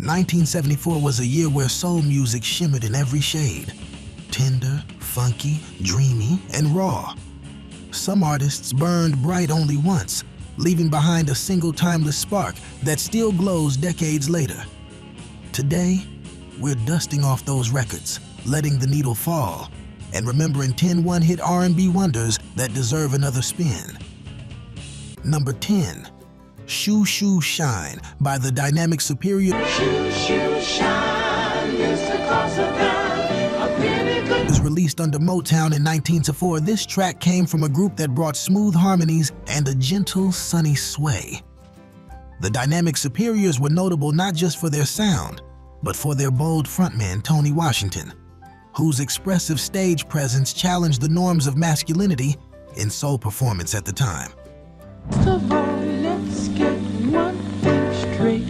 1974 was a year where soul music shimmered in every shade. Tender, funky, dreamy, and raw. Some artists burned bright only once, leaving behind a single timeless spark that still glows decades later. Today, we're dusting off those records, letting the needle fall, and remembering 10 one-hit R&B wonders that deserve another spin. Number 10, Shoo Shoo Shine by the dynamic Superior. Shoo shoo shine, Mr. Closer a penny good. Was released under Motown in 1904. This track came from a group that brought smooth harmonies and a gentle, sunny sway. The dynamic Superiors were notable not just for their sound, but for their bold frontman, Tony Washington, whose expressive stage presence challenged the norms of masculinity in soul performance at the time. First of all, let's get one thing straight.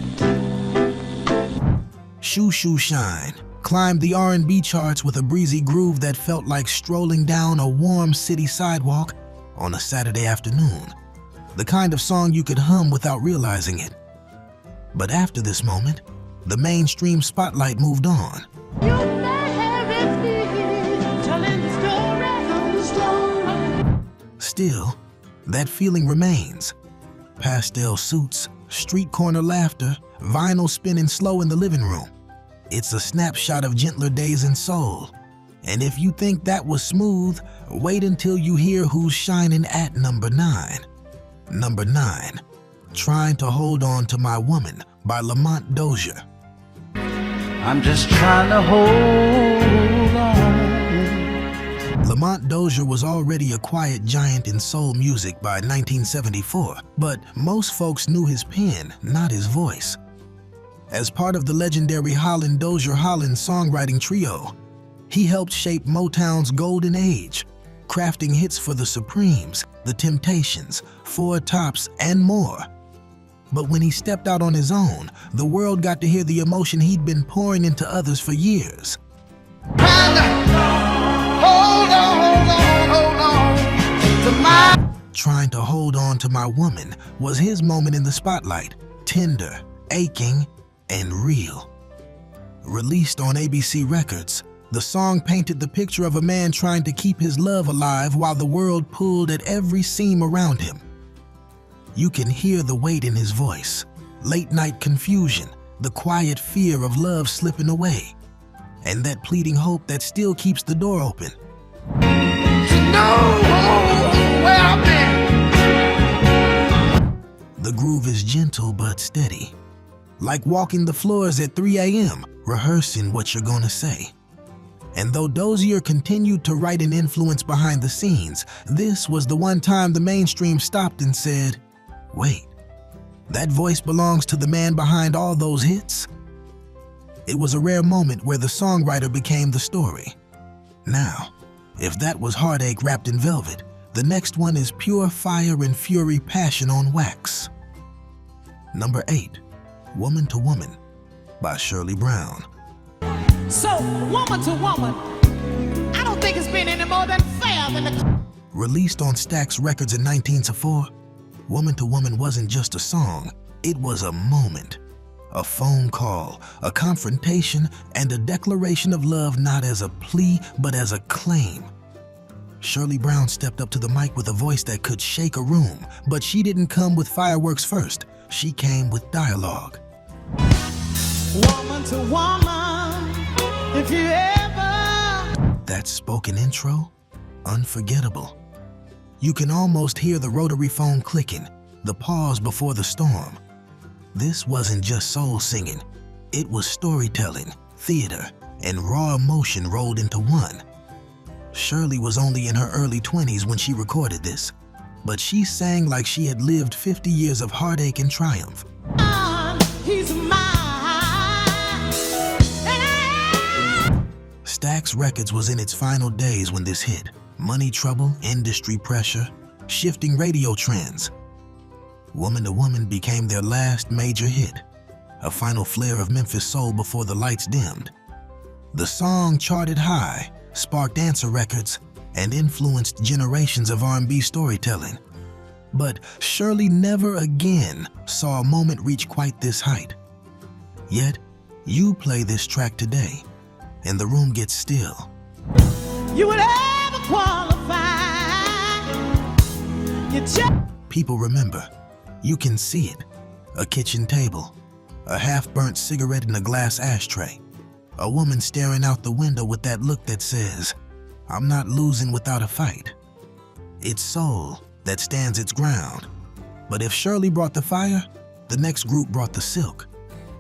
Shoo Shoo Shine climbed the R&B charts with a breezy groove that felt like strolling down a warm city sidewalk on a Saturday afternoon. The kind of song you could hum without realizing it. But after this moment, the mainstream spotlight moved on. You never feel telling the story. Still, that feeling remains. Pastel suits, street corner laughter, vinyl spinning slow in the living room. It's a snapshot of gentler days in soul. And if you think that was smooth, wait until you hear who's shining at number 9. Number 9, Trying to Hold On to My Woman by Lamont Dozier. I'm just trying to hold on. Lamont Dozier was already a quiet giant in soul music by 1974, but most folks knew his pen, not his voice. As part of the legendary Holland Dozier-Holland songwriting trio, he helped shape Motown's golden age, crafting hits for the Supremes, the Temptations, Four Tops, and more. But when he stepped out on his own, the world got to hear the emotion he'd been pouring into others for years. Trying to Hold On to My Woman was his moment in the spotlight, tender, aching, and real. Released on ABC Records, the song painted the picture of a man trying to keep his love alive while the world pulled at every seam around him. You can hear the weight in his voice, late-night confusion, the quiet fear of love slipping away, and that pleading hope that still keeps the door open. The groove is gentle but steady, like walking the floors at 3 a.m., rehearsing what you're gonna say. And though Dozier continued to write and influence behind the scenes, this was the one time the mainstream stopped and said, wait, that voice belongs to the man behind all those hits? It was a rare moment where the songwriter became the story. Now, if that was heartache wrapped in velvet, the next one is pure fire and fury passion on wax. Number 8, Woman to Woman by Shirley Brown. So, woman to woman, I don't think it's been any more than fair than the... Released on Stax Records in 1904, Woman to Woman wasn't just a song, it was a moment. A phone call, a confrontation, and a declaration of love not as a plea, but as a claim. Shirley Brown stepped up to the mic with a voice that could shake a room, but she didn't come with fireworks first. She came with dialogue. Woman to woman, if you ever... That spoken intro, unforgettable. You can almost hear the rotary phone clicking, the pause before the storm. This wasn't just soul singing, it was storytelling, theater, and raw emotion rolled into one. Shirley was only in her early 20s when she recorded this, but she sang like she had lived 50 years of heartache and triumph. He's mine. Stax Records was in its final days when this hit. Money trouble, industry pressure, shifting radio trends. Woman to Woman became their last major hit, a final flare of Memphis soul before the lights dimmed. The song charted high, sparked answer records, and influenced generations of R&B storytelling. But Shirley never again saw a moment reach quite this height. Yet, You play this track today, and the room gets still. You would ever qualify. You just People remember. You can see it. A kitchen table, a half-burnt cigarette in a glass ashtray, a woman staring out the window with that look that says, "I'm not losing without a fight." It's soul that stands its ground. But if Shirley brought the fire, the next group brought the silk.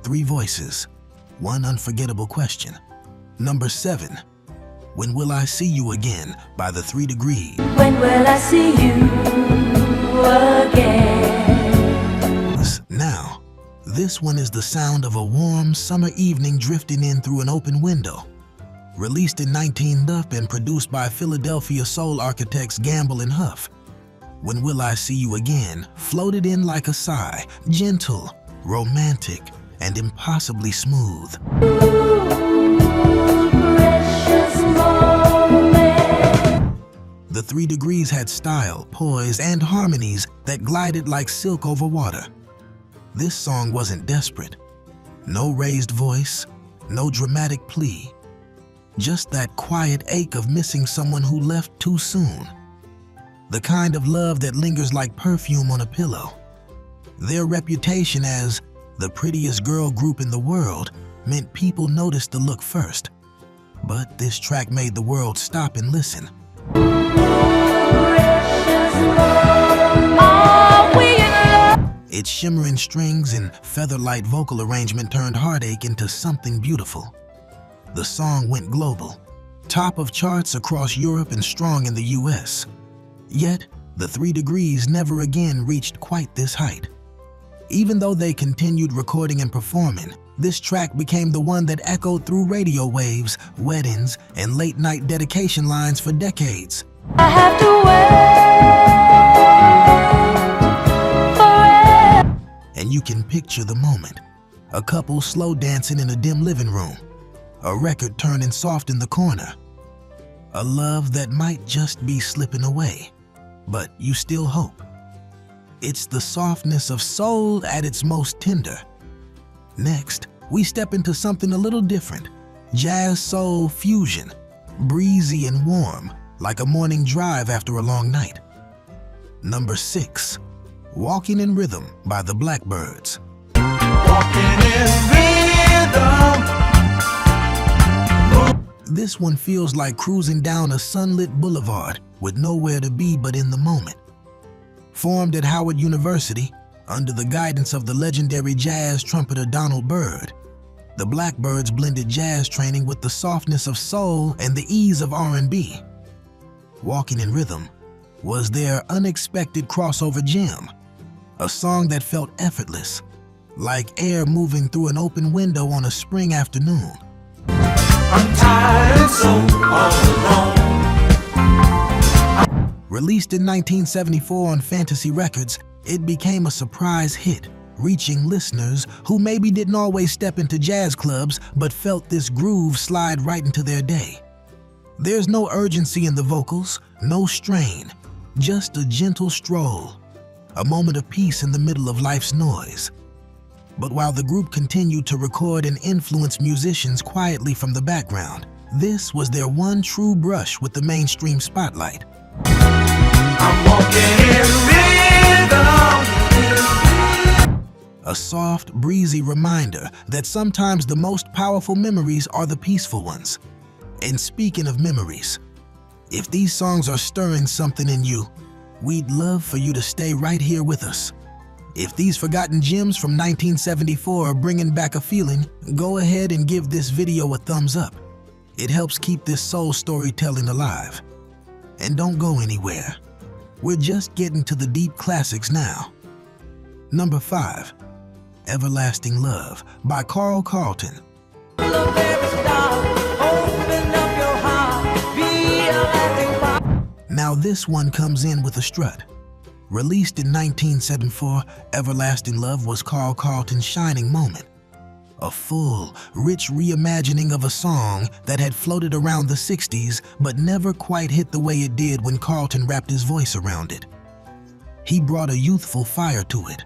3 voices, 1 unforgettable question. Number 7, When Will I See You Again by the 3 Degrees. When will I see you again? Now, this one is the sound of a warm summer evening drifting in through an open window. Released in 1990 and produced by Philadelphia soul architects Gamble and Huff, When Will I See You Again floated in like a sigh, gentle, romantic, and impossibly smooth. Precious moment. The 3 Degrees had style, poise, and harmonies that glided like silk over water. This song wasn't desperate. No raised voice, no dramatic plea. Just that quiet ache of missing someone who left too soon. The kind of love that lingers like perfume on a pillow. Their reputation as the prettiest girl group in the world meant people noticed the look first. But this track made the world stop and listen. Precious moment. Are we in love? Its shimmering strings and feather-light vocal arrangement turned heartache into something beautiful. The song went global, top of charts across Europe and strong in the US. Yet, the 3 Degrees never again reached quite this height. Even though they continued recording and performing, this track became the one that echoed through radio waves, weddings, and late-night dedication lines for decades. I have to wait forever. And you can picture the moment. A couple slow dancing in a dim living room. A record turning soft in the corner. A love that might just be slipping away, but you still hope. It's the softness of soul at its most tender. Next, we step into something a little different. Jazz soul fusion, breezy and warm, like a morning drive after a long night. Number 6, Walking in Rhythm by the Blackbirds. Walking in rhythm. This one feels like cruising down a sunlit boulevard with nowhere to be but in the moment. Formed at Howard University, under the guidance of the legendary jazz trumpeter Donald Byrd, the Blackbirds blended jazz training with the softness of soul and the ease of R&B. Walking in Rhythm was their unexpected crossover gem, a song that felt effortless, like air moving through an open window on a spring afternoon. I'm tired and so all alone. Released in 1974 on Fantasy Records, it became a surprise hit, reaching listeners who maybe didn't always step into jazz clubs but felt this groove slide right into their day. There's no urgency in the vocals, no strain, just a gentle stroll, a moment of peace in the middle of life's noise. But while the group continued to record and influence musicians quietly from the background, this was their one true brush with the mainstream spotlight. I'm walking in rhythm. A soft, breezy reminder that sometimes the most powerful memories are the peaceful ones. And speaking of memories, if these songs are stirring something in you, we'd love for you to stay right here with us. If these forgotten gems from 1974 are bringing back a feeling, go ahead and give this video a thumbs up. It helps keep this soul storytelling alive. And don't go anywhere. We're just getting to the deep classics now. Number 5, Everlasting Love by Carl Carlton. Now this one comes in with a strut. Released in 1974, Everlasting Love was Carl Carlton's shining moment. A full, rich reimagining of a song that had floated around the 60s but never quite hit the way it did when Carlton wrapped his voice around it. He brought a youthful fire to it,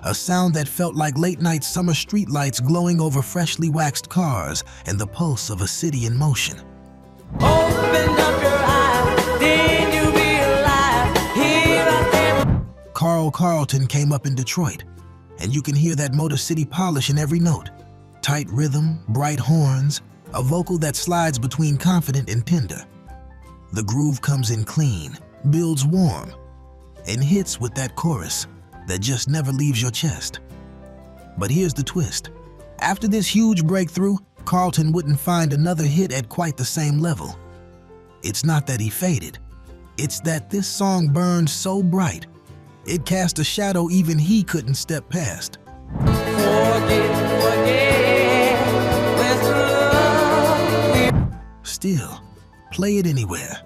a sound that felt like late-night summer streetlights glowing over freshly waxed cars and the pulse of a city in motion. Open up your eyes, then you realize here I am. Carl Carlton came up in Detroit, and you can hear that Motor City polish in every note. Tight rhythm, bright horns, a vocal that slides between confident and tender. The groove comes in clean, builds warm, and hits with that chorus that just never leaves your chest. But here's the twist. After this huge breakthrough, Carlton wouldn't find another hit at quite the same level. It's not that he faded. It's that this song burned so bright, it cast a shadow even he couldn't step past. Still, play it anywhere.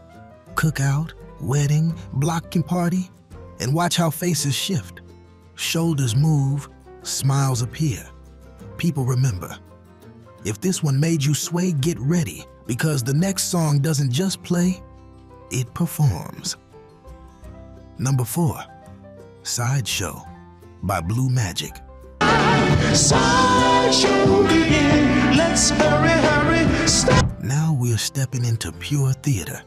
Cookout, wedding, blocking party, and watch how faces shift. Shoulders move, smiles appear. People remember. If this one made you sway, get ready, because the next song doesn't just play, it performs. Number 4, Sideshow by Blue Magic. Sideshow begin. Let's hurry, hurry, stop. Now we're stepping into pure theater.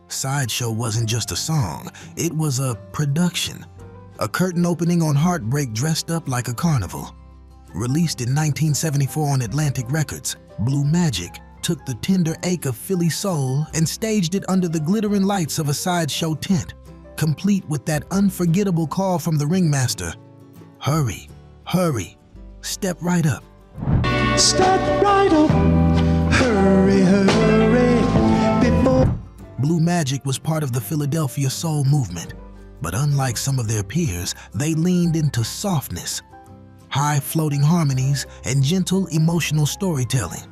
Sideshow wasn't just a song, it was a production. A curtain opening on heartbreak dressed up like a carnival. Released in 1974 on Atlantic Records, Blue Magic took the tender ache of Philly soul and staged it under the glittering lights of a sideshow tent, complete with that unforgettable call from the ringmaster. Hurry, hurry, step right up. Step right up. Hurry, hurry. Before. Blue Magic was part of the Philadelphia soul movement, but unlike some of their peers, they leaned into softness, high floating harmonies, and gentle emotional storytelling.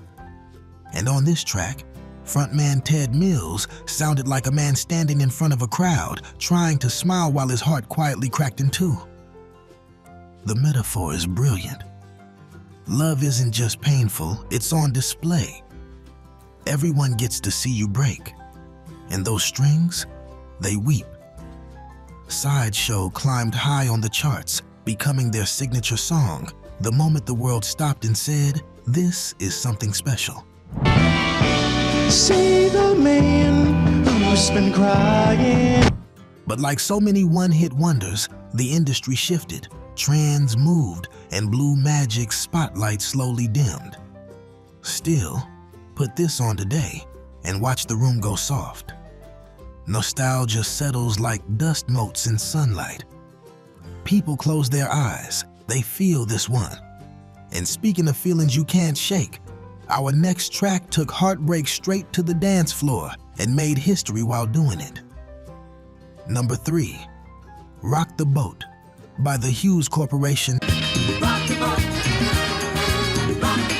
And on this track, frontman Ted Mills sounded like a man standing in front of a crowd, trying to smile while his heart quietly cracked in two. The metaphor is brilliant. Love isn't just painful, it's on display. Everyone gets to see you break, and those strings, they weep. Sideshow climbed high on the charts, becoming their signature song the moment the world stopped and said, "This is something special." See the man who's been crying. But like so many one-hit wonders, the industry shifted, trends moved, and Blue Magic's spotlight slowly dimmed. Still, put this on today and watch the room go soft. Nostalgia settles like dust motes in sunlight. People close their eyes, they feel this one. And speaking of feelings you can't shake, our next track took heartbreak straight to the dance floor and made history while doing it. Number 3, Rock the Boat by the Hughes Corporation. Rock the boat. Rock the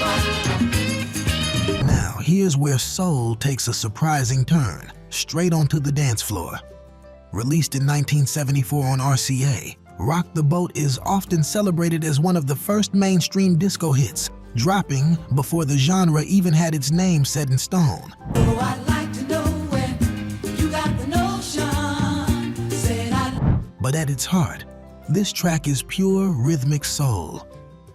boat. Now, here's where soul takes a surprising turn, straight onto the dance floor. Released in 1974 on RCA, Rock the Boat is often celebrated as one of the first mainstream disco hits, dropping before the genre even had its name set in stone. Oh, I'd like to know where you got the notion. Said I. But at its heart, this track is pure rhythmic soul.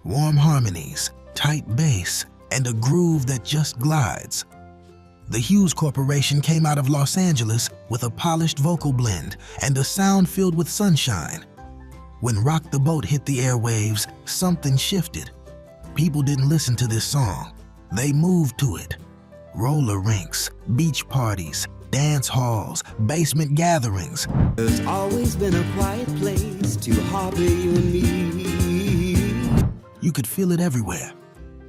Warm harmonies, tight bass, and a groove that just glides. The Hughes Corporation came out of Los Angeles with a polished vocal blend and a sound filled with sunshine. When Rock the Boat hit the airwaves, something shifted. People didn't listen to this song, they moved to it. Roller rinks, beach parties, dance halls, basement gatherings. There's always been a quiet place to harbor you and me. You could feel it everywhere.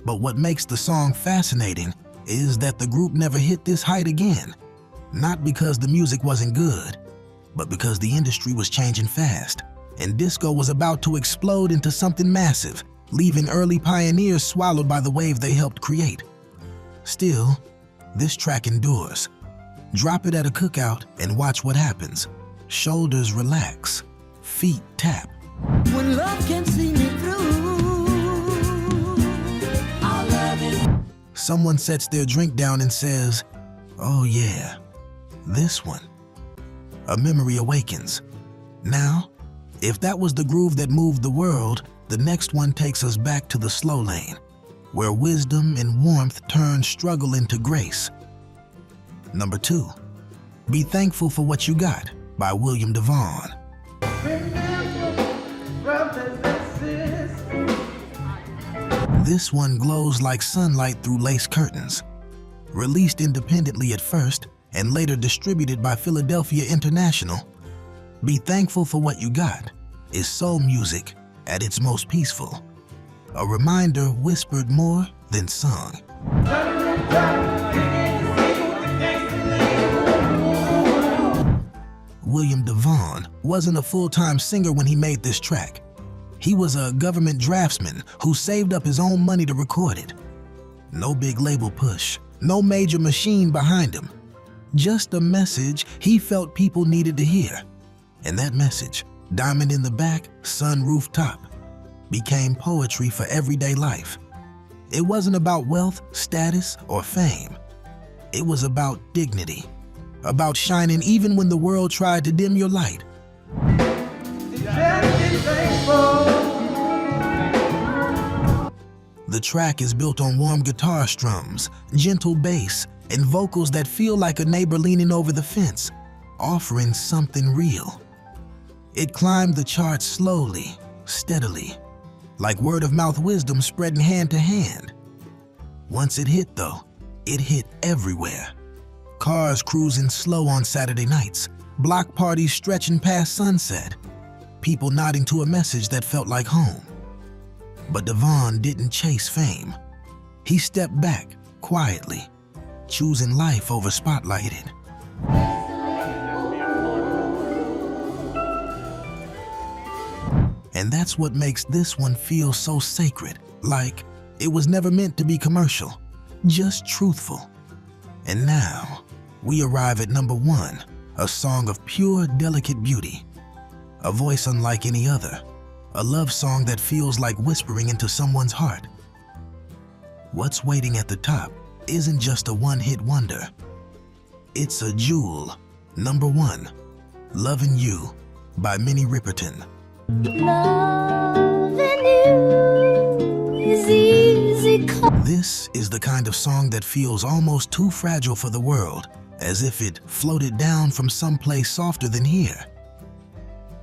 But what makes the song fascinating is that the group never hit this height again. Not because the music wasn't good, but because the industry was changing fast, and disco was about to explode into something massive, leaving early pioneers swallowed by the wave they helped create. Still, this track endures. Drop it at a cookout and watch what happens. Shoulders relax, feet tap. When love can see me through, I'll love it. Someone sets their drink down and says, "Oh yeah, this one." A memory awakens. Now, If that was the groove that moved the world, the next one takes us back to the slow lane, where wisdom and warmth turn struggle into grace. Number 2, Be Thankful for What You Got by William DeVaughn. This one glows like sunlight through lace curtains. Released independently at first and later distributed by Philadelphia International, Be Thankful for What You Got is soul music at its most peaceful. A reminder whispered more than sung. William DeVaughn wasn't a full-time singer when he made this track. He was a government draftsman who saved up his own money to record it. No big label push, no major machine behind him. Just a message he felt people needed to hear. And that message, diamond in the back, sun rooftop, became poetry for everyday life. It wasn't about wealth, status, or fame. It was about dignity, about shining even when the world tried to dim your light. The track is built on warm guitar strums, gentle bass, and vocals that feel like a neighbor leaning over the fence, offering something real. It climbed the charts slowly, steadily, like word-of-mouth wisdom spreading hand to hand. Once it hit, though, it hit everywhere. Cars cruising slow on Saturday nights, block parties stretching past sunset, people nodding to a message that felt like home. But DeVaughn didn't chase fame. He stepped back, quietly, choosing life over spotlighted. And that's what makes this one feel so sacred, like it was never meant to be commercial, just truthful. And now, we arrive at number 1, a song of pure, delicate beauty. A voice unlike any other, a love song that feels like whispering into someone's heart. What's waiting at the top isn't just a one-hit wonder. It's a jewel. Number 1, Lovin' You by Minnie Riperton. Loving you is easy. This is the kind of song that feels almost too fragile for the world, as if it floated down from someplace softer than here.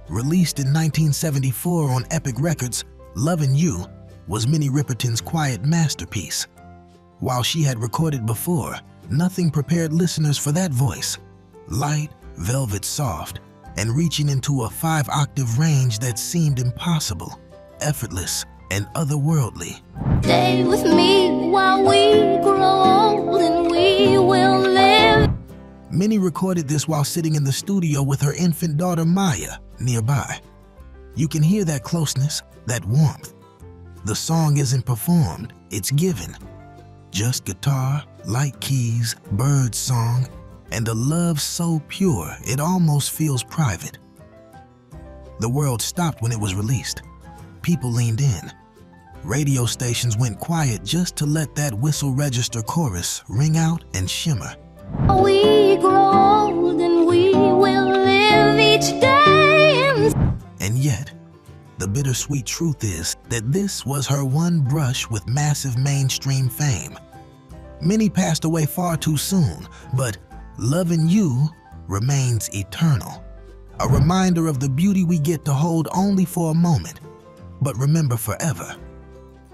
Released in 1974 on Epic Records, Lovin' You was Minnie Riperton's quiet masterpiece. While she had recorded before, nothing prepared listeners for that voice. Light, velvet soft, and reaching into a 5-octave range that seemed impossible, effortless, and otherworldly. Stay with me while we grow old and we will live. Minnie recorded this while sitting in the studio with her infant daughter Maya nearby. You can hear that closeness, that warmth. The song isn't performed, it's given. Just guitar, light keys, bird song, and a love so pure it almost feels private. The world stopped when it was released. People leaned in. Radio stations went quiet just to let that whistle register chorus ring out and shimmer. We grow old and we will live each day. And yet, the bittersweet truth is that this was her one brush with massive mainstream fame. Minnie passed away far too soon, but Lovin' You remains eternal. A reminder of the beauty we get to hold only for a moment, but remember forever.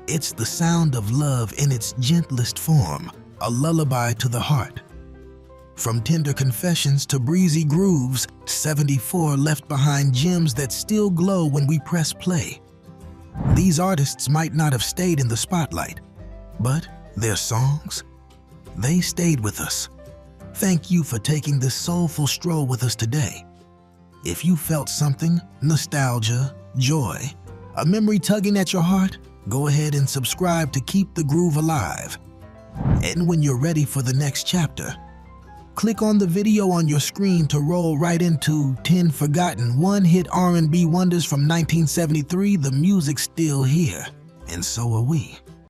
It's the sound of love in its gentlest form, a lullaby to the heart. From tender confessions to breezy grooves, 74 left behind gems that still glow when we press play. These artists might not have stayed in the spotlight, but their songs, they stayed with us. Thank you for taking this soulful stroll with us today. If you felt something, nostalgia, joy, a memory tugging at your heart, go ahead and subscribe to keep the groove alive. And when you're ready for the next chapter, click on the video on your screen to roll right into 10 forgotten one-hit R&B wonders from 1973. The music's still here, and so are we.